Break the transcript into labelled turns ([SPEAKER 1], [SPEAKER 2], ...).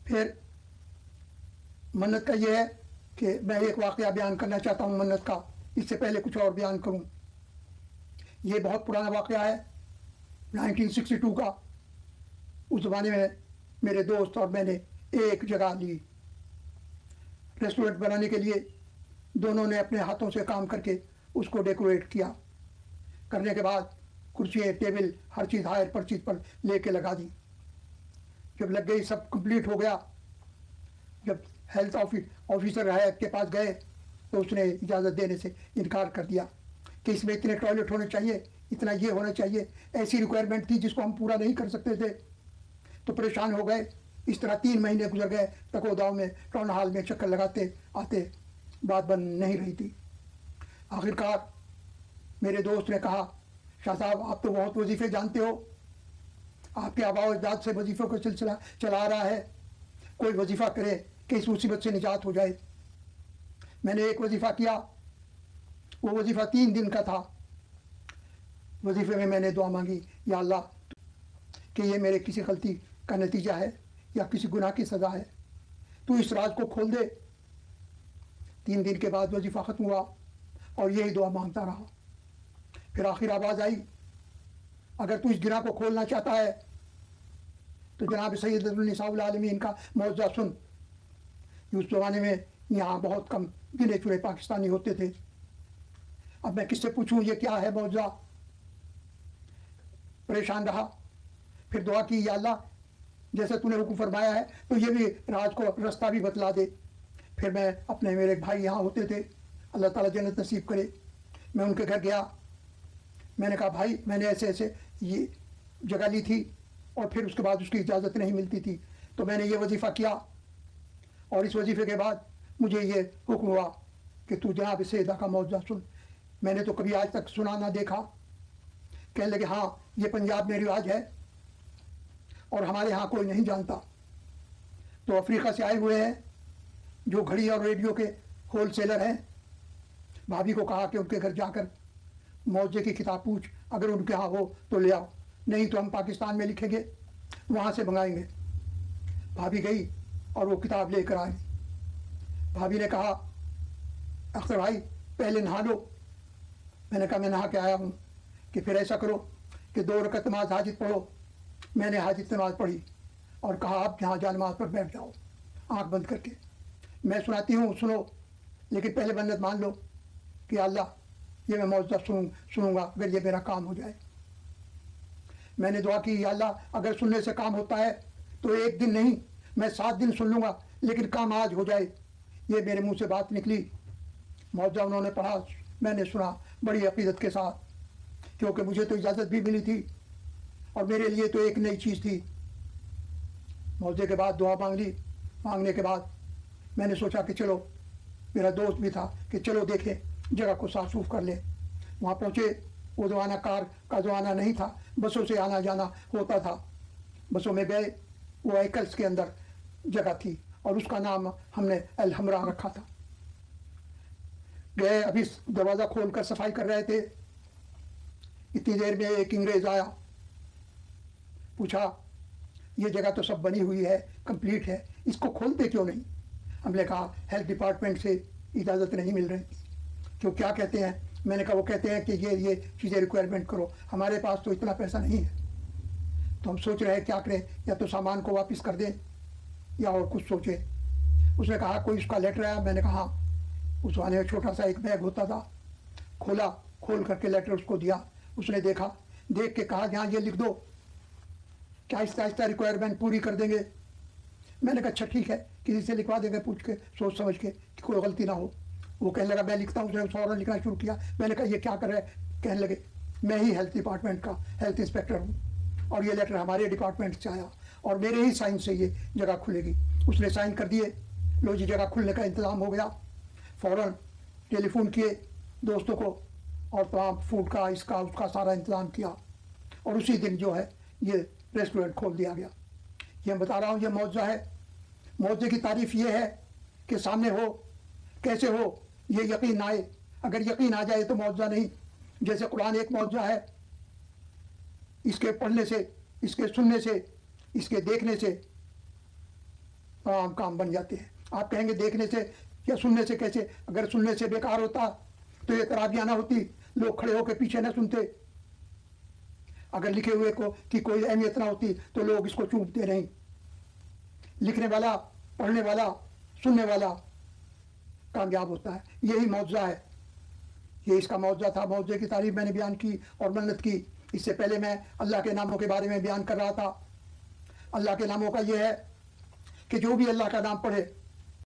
[SPEAKER 1] پھر منت کا یہ ہے کہ میں ایک واقعہ بیان کرنا چاہتا ہوں منت کا، اس سے پہلے کچھ اور بیان کروں۔ یہ بہت پرانا واقعہ ہے 1962 کا۔ اس زمانے میں میرے دوست اور میں نے ایک جگہ لی ریسٹورنٹ بنانے کے لیے۔ دونوں نے اپنے ہاتھوں سے کام کر کے اس کو ڈیکوریٹ کیا، کرنے کے بعد کرسیاں ٹیبل ہر چیز ہائر پر چیز پر لے کے لگا دی۔ جب لگ گئی سب کمپلیٹ ہو گیا، جب ہیلتھ آفیسر ہے کے پاس گئے تو اس نے اجازت دینے سے انکار کر دیا کہ اس میں اتنے ٹوائلٹ ہونے چاہیے، اتنا یہ ہونا چاہیے، ایسی ریکوائرمنٹ تھی جس کو ہم پورا نہیں کر سکتے تھے۔ تو پریشان ہو گئے۔ اس طرح 3 مہینے گزر گئے، ٹکوداؤ میں ٹاؤن ہال میں چکر لگاتے آتے، بات بن نہیں رہی تھی۔ آخر کار میرے دوست نے کہا، شاہ صاحب آپ تو بہت وظیفے جانتے ہو، آپ کے آباء و اجداد سے وظیفوں کا سلسلہ چلا آ رہا ہے، کوئی وظیفہ کرے کہ اس مصیبت سے نجات ہو جائے۔ میں نے ایک وظیفہ کیا، وہ وظیفہ 3 دن کا تھا۔ وظیفے میں نے دعا مانگی، یا اللہ کہ یہ میرے کسی غلطی کا نتیجہ ہے یا کسی گناہ کی سزا ہے، تو اس راز کو کھول دے۔ 3 دن کے بعد وظیفہ ختم ہوا اور یہی دعا مانگتا رہا۔ پھر آخر آواز آئی، اگر تو اس گناہ کو کھولنا چاہتا ہے تو جناب سید النساء العالمین کا معجزہ سن۔ اس زمانے میں یہاں بہت کم گنے چنے پاکستانی ہوتے تھے۔ اب میں کس سے پوچھوں یہ کیا ہے معجزہ؟ پریشان رہا۔ پھر دعا کی، یا اللہ جیسے تو نے حکم فرمایا ہے تو یہ بھی راز کو رستہ بھی بتلا دے۔ پھر میں اپنے میرے بھائی یہاں ہوتے تھے، اللہ تعالیٰ جنت نصیب کرے، میں ان کے گھر گیا۔ میں نے کہا بھائی میں نے ایسے ایسے یہ جگہ لی تھی اور پھر اس کے بعد اس کی اجازت نہیں ملتی تھی، تو میں نے یہ وظیفہ کیا، اور اس وظیفے کے بعد مجھے یہ حکم ہوا کہ تو جناب سیدہ کا معجزہ سن۔ میں نے تو کبھی آج تک سنا نہ دیکھا۔ کہنے لگے ہاں یہ پنجاب میں رواج ہے اور ہمارے ہاں کوئی نہیں جانتا۔ تو افریقہ سے آئے ہوئے ہیں جو گھڑی اور ریڈیو کے ہول سیلر ہیں، بھابھی کو کہا کہ ان کے گھر جا کر معجزے کی کتاب پوچھ، اگر ان کے ہاں ہو تو لے آؤ، نہیں تو ہم پاکستان میں لکھیں گے، وہاں سے منگائیں گے۔ بھابھی گئی اور وہ کتاب لے کر آئی۔ بھابھی نے کہا اختر بھائی پہلے نہا لو۔ میں نے کہا میں نہا کے آیا ہوں۔ کہ پھر ایسا کرو کہ 2 رکعت نماز حاجت پڑھو۔ میں نے حاجت نماز پڑھی اور کہا آپ جہاں جا نماز پر بیٹھ جاؤ آنکھ بند کر کے، میں سناتی ہوں سنو، لیکن پہلے منت مان لو کہ اللہ یہ میں معجزہ سنوں گا اگر یہ میرا کام ہو جائے۔ میں نے دعا کی، یا اللہ اگر سننے سے کام ہوتا ہے تو 1 دن نہیں میں 7 دن سن لوں گا، لیکن کام آج ہو جائے۔ یہ میرے منہ سے بات نکلی۔ معجزہ انہوں نے پڑھا، میں نے سنا بڑی عقیدت کے ساتھ، کیونکہ مجھے تو اجازت بھی ملی تھی اور میرے لیے تو ایک نئی چیز تھی۔ معجزے کے بعد دعا مانگ لی۔ مانگنے کے بعد میں نے سوچا کہ چلو، میرا دوست بھی تھا کہ چلو دیکھیں جگہ کو صاف سوف کر لیں۔ وہاں پہنچے، وہ زمانہ کار کا زمانہ نہیں تھا، بسوں سے آنا جانا ہوتا تھا۔ بسوں میں گئے، وہ ایکلس کے اندر جگہ تھی اور اس کا نام ہم نے الحمرا رکھا تھا۔ گئے، ابھی دروازہ کھول کر صفائی کر رہے تھے، اتنی دیر میں ایک انگریز آیا، پوچھا یہ جگہ تو سب بنی ہوئی ہے، کمپلیٹ ہے، اس کو کھولتے کیوں نہیں؟ ہم نے کہا ہیلتھ ڈپارٹمنٹ سے اجازت نہیں مل رہی۔ کیوں کیا کہتے ہیں؟ میں نے کہا وہ کہتے ہیں کہ یہ چیزیں ریکوائرمنٹ کرو، ہمارے پاس تو اتنا پیسہ نہیں ہے، تو ہم سوچ رہے ہیں کیا کریں، یا تو سامان کو واپس کر دیں یا اور کچھ سوچیں۔ اس نے کہا کوئی اس کا لیٹر آیا؟ میں نے کہا ہاں۔ اس زمانے میں چھوٹا سا ایک بیگ ہوتا تھا، کھولا، کھول کر کے لیٹر اس کو دیا۔ اس نے دیکھا، دیکھ کے کہا جہاں یہ لکھ دو کہ آہستہ آہستہ ریکوائرمنٹ پوری کر دیں گے۔ میں نے کہا اچھا ٹھیک ہے، کسی سے لکھوا دیں گے پوچھ کے، سوچ سمجھ کے کہ کوئی غلطی نہ ہو۔ وہ کہنے لگا میں لکھتا ہوں، اس نے فوراً لکھنا شروع کیا۔ میں نے کہا یہ کیا کر رہا ہے؟ کہنے لگے میں ہی ہیلتھ ڈپارٹمنٹ کا ہیلتھ انسپیکٹر ہوں اور یہ لیٹر ہمارے ڈپارٹمنٹ سے آیا اور میرے ہی سائن سے یہ جگہ کھلے گی۔ اس نے سائن کر دیے، لو جی جگہ کھلنے کا انتظام ہو گیا۔ فوراً ٹیلی فون کیے دوستوں کو اور تمام فوڈ کا اس کا سارا انتظام کیا، اور اسی دن جو ہے یہ ریسٹورنٹ کھول دیا گیا۔ یہ بتا رہا ہوں یہ معجزہ ہے۔ معجزے کی تعریف یہ ہے کہ سامنے ہو، کیسے ہو یہ یقین آئے۔ اگر یقین آ جائے تو معجزہ نہیں۔ جیسے قرآن ایک معجزہ ہے، اس کے پڑھنے سے، اس کے سننے سے، اس کے دیکھنے سے عام کام بن جاتے ہیں۔ آپ کہیں گے دیکھنے سے یا سننے سے کیسے؟ اگر سننے سے بیکار ہوتا تو یہ تراویح نہ ہوتی، لوگ کھڑے ہو کے پیچھے نہ سنتے۔ اگر لکھے ہوئے کو کی کوئی اہمیت نہ ہوتی تو لوگ اس کو چومتے نہیں۔ لکھنے والا، پڑھنے والا، سننے والا کامیاب ہوتا ہے۔ یہی معجزہ ہے، یہ اس کا معجزہ تھا۔ معجزے کی تعریف میں نے بیان کی اور منت کی۔ اس سے پہلے میں اللہ کے ناموں کے بارے میں بیان کر رہا تھا۔ اللہ کے ناموں کا یہ ہے کہ جو بھی اللہ کا نام پڑھے